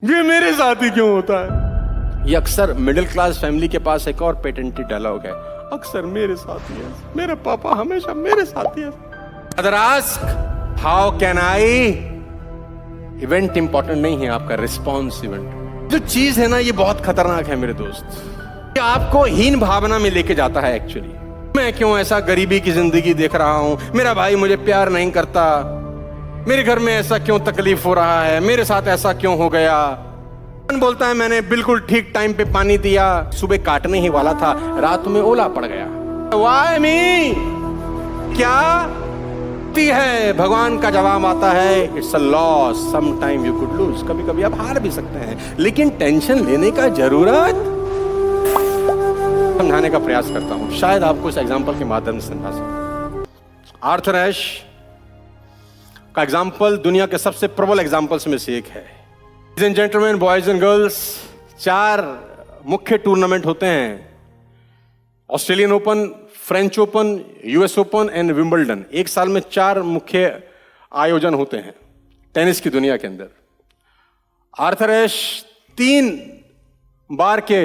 ये मेरे साथ ही क्यों होता है? ये अक्सर मिडिल क्लास फैमिली के पास एक और पेटेंटी डायलॉग है, अक्सर मेरे साथ ही है, मेरे पापा हमेशा मेरे साथ ही है। Other ask how can I, event important नहीं है, आपका रिस्पॉन्स इवेंट। जो चीज है ना, ये बहुत खतरनाक है मेरे दोस्त, ये आपको हीन भावना में लेके जाता है। एक्चुअली मैं क्यों ऐसा गरीबी की जिंदगी देख रहा हूं, मेरा भाई मुझे प्यार नहीं करता, मेरे घर में ऐसा क्यों तकलीफ हो रहा है, मेरे साथ ऐसा क्यों हो गया। बोलता है मैंने बिल्कुल ठीक टाइम पे पानी दिया, सुबह काटने ही वाला था, रात में ओला पड़ गया। Why me? क्या है? भगवान का जवाब आता है it's a loss, some time you could lose, कभी कभी आप हार भी सकते हैं, लेकिन टेंशन लेने का जरूरत। समझाने का प्रयास करता हूं, शायद आपको इस एग्जांपल के माध्यम से समझा सकूं। आर्थर एश का एग्जाम्पल दुनिया के सबसे प्रबल एग्जाम्पल्स में से एक है। Ladies and gentlemen, boys and girls, 4 मुख्य टूर्नामेंट होते हैं, Australian open, French open, US open and Wimbledon. एक साल में 4 मुख्य आयोजन होते हैं टेनिस की दुनिया के अंदर। आर्थर एश 3 बार के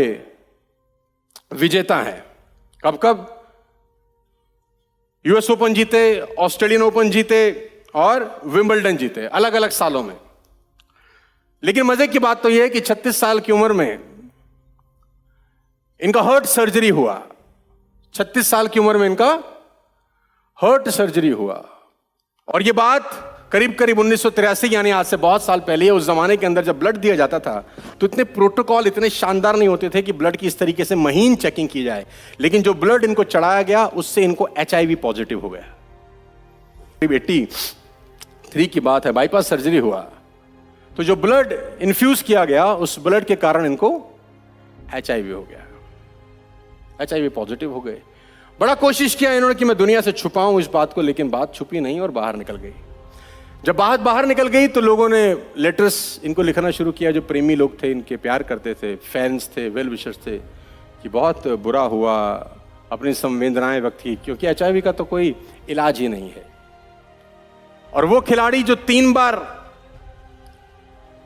विजेता हैं। कब कब? यूएस ओपन जीते, ऑस्ट्रेलियन ओपन जीते और विंबलडन जीते, अलग अलग सालों में। लेकिन मजे की बात तो यह है कि 36 साल की उम्र में इनका हार्ट सर्जरी हुआ। 36 साल की उम्र में इनका हार्ट सर्जरी हुआ, और यह बात करीब करीब 1983 यानी आज से बहुत साल पहले। उस जमाने के अंदर जब ब्लड दिया जाता था तो इतने प्रोटोकॉल इतने शानदार नहीं होते थे कि ब्लड की इस तरीके से महीन चेकिंग की जाए, लेकिन जो ब्लड इनको चढ़ाया गया उससे इनको HIV पॉजिटिव हो गया। 83 की बात है, बाईपास सर्जरी हुआ, तो जो ब्लड इन्फ्यूज किया गया उस ब्लड के कारण इनको HIV हो गया, HIV पॉजिटिव हो गए। बड़ा कोशिश किया इन्होंने कि मैं दुनिया से छुपाऊं इस बात को, लेकिन बात छुपी नहीं और बाहर निकल गई। जब बात बाहर निकल गई तो लोगों ने लेटर्स इनको लिखना शुरू किया, जो प्रेमी लोग थे, इनके प्यार करते थे, फैंस थे, वेल विशर्स थे, कि बहुत बुरा हुआ, अपनी संवेदनाएं व्यक्त की, क्योंकि HIV का तो कोई इलाज ही नहीं है। और वो खिलाड़ी जो 3 बार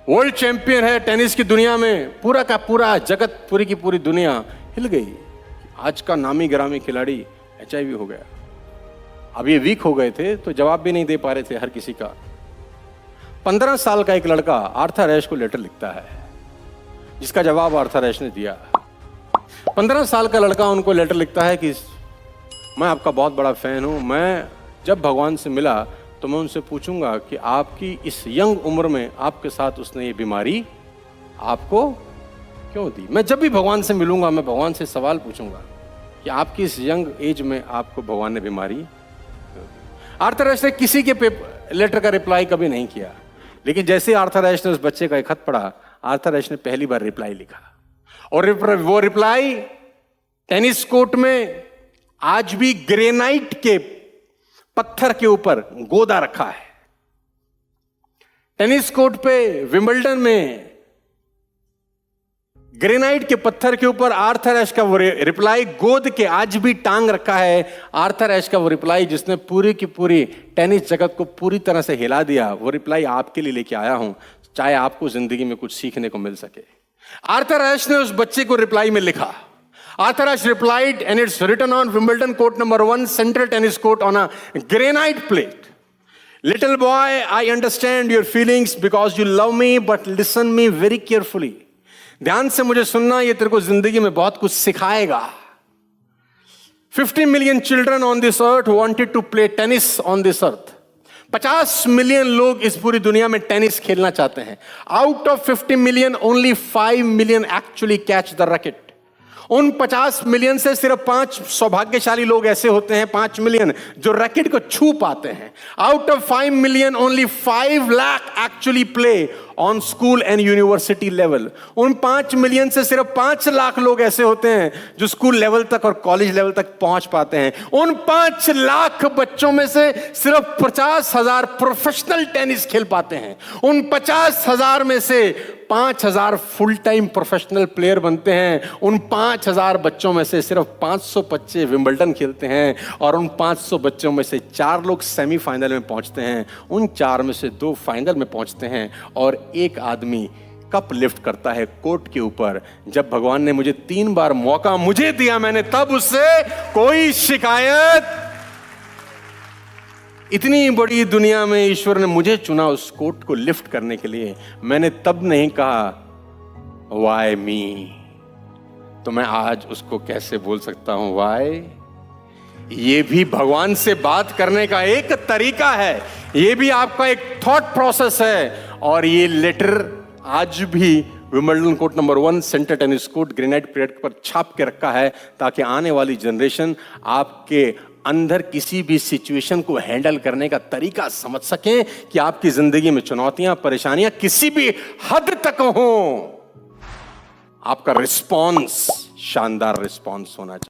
वर्ल्ड चैंपियन है टेनिस की दुनिया में, पूरा का पूरा जगत, पूरी की पूरी दुनिया हिल गई। आज का नामी गिरामी खिलाड़ी HIV हो गया। अब ये वीक हो गए थे तो जवाब भी नहीं दे पा रहे थे हर किसी का। 15 साल का एक लड़का आर्थर एश को लेटर लिखता है, जिसका जवाब आर्थर एश ने दिया। 15 साल का लड़का उनको लेटर लिखता है कि मैं आपका बहुत बड़ा फैन हूं, मैं जब भगवान से मिला तो मैं उनसे पूछूंगा कि आपकी इस यंग उम्र में आपके साथ उसने ये बीमारी आपको क्यों दी। मैं जब भी भगवान से मिलूंगा मैं भगवान से सवाल पूछूंगा कि आपकी इस यंग एज में आपको भगवान ने बीमारी क्यों दी। आर्थर एश ने किसी के लेटर का रिप्लाई कभी नहीं किया, लेकिन जैसे आर्थर एश ने उस बच्चे का एक खत पढ़ा, आर्थर एश ने पहली बार रिप्लाई लिखा, और वो रिप्लाई टेनिस कोर्ट में आज भी ग्रेनाइट के पत्थर के ऊपर गोदा रखा है। टेनिस कोर्ट पे विंबलडन में ग्रेनाइट के पत्थर के ऊपर आर्थर एश का वो रिप्लाई गोद के आज भी टांग रखा है। आर्थर एश का वो रिप्लाई जिसने पूरी की पूरी टेनिस जगत को पूरी तरह से हिला दिया, वो रिप्लाई आपके लिए लेके आया हूं, चाहे आपको जिंदगी में कुछ सीखने को मिल सके। आर्थर एश ने उस बच्चे को रिप्लाई में लिखा, Arthur Ashe replied, and it's written on Wimbledon court number 1, central tennis court, on a granite plate. Little boy, I understand your feelings because you love me, but listen me very carefully. ध्यान से मुझे सुनना, ये तेरे को जिंदगी में बहुत कुछ सिखाएगा। 50 million children on this earth wanted to play tennis on this earth. 50 million लोग इस पूरी दुनिया में टेनिस खेलना चाहते हैं। Out of 50 million, only 5 million actually catch the racket. उन 50 मिलियन से सिर्फ 5 सौभाग्यशाली लोग ऐसे होते हैं, 5 मिलियन, जो रैकेट को छू पाते हैं। Out of 5 million only 5 lakh actually play on school and university level. उन 5 मिलियन से सिर्फ 5 लाख लोग ऐसे होते हैं जो स्कूल लेवल तक और कॉलेज लेवल तक पहुंच पाते हैं। उन 5 लाख बच्चों में से सिर्फ 50,000 प्रोफेशनल टेनिस खेल पाते हैं। उन 50,000 में से 5,000 फुल टाइम प्रोफेशनल प्लेयर बनते हैं। उन 5,000 बच्चों में से सिर्फ 500 बच्चे विंबलडन खेलते हैं, और उन 500 बच्चों में से 4 लोग सेमीफाइनल में पहुंचते हैं। उन 4 में से 2 फाइनल में पहुंचते हैं, और एक आदमी कप लिफ्ट करता है कोर्ट के ऊपर। जब भगवान ने मुझे 3 बार मौका मुझे दिया, मैंने तब उससे कोई शिकायत। इतनी बड़ी दुनिया में ईश्वर ने मुझे चुना उस कोर्ट को लिफ्ट करने के लिए, मैंने तब नहीं कहा वाई मी। तो मैं आज उसको कैसे बोल सकता हूं वाई? ये भी भगवान से बात करने का एक तरीका है, ये भी आपका एक थॉट प्रोसेस है। और ये लेटर आज भी Wimbledon court number 1 centre tennis court granite period पर छाप के रखा है, ताकि आने वाली जनरेशन आपके अंदर किसी भी सिचुएशन को हैंडल करने का तरीका समझ सकें कि आपकी जिंदगी में चुनौतियां, परेशानियां किसी भी हद तक हो, आपका रिस्पॉन्स शानदार रिस्पॉन्स होना चाहिए।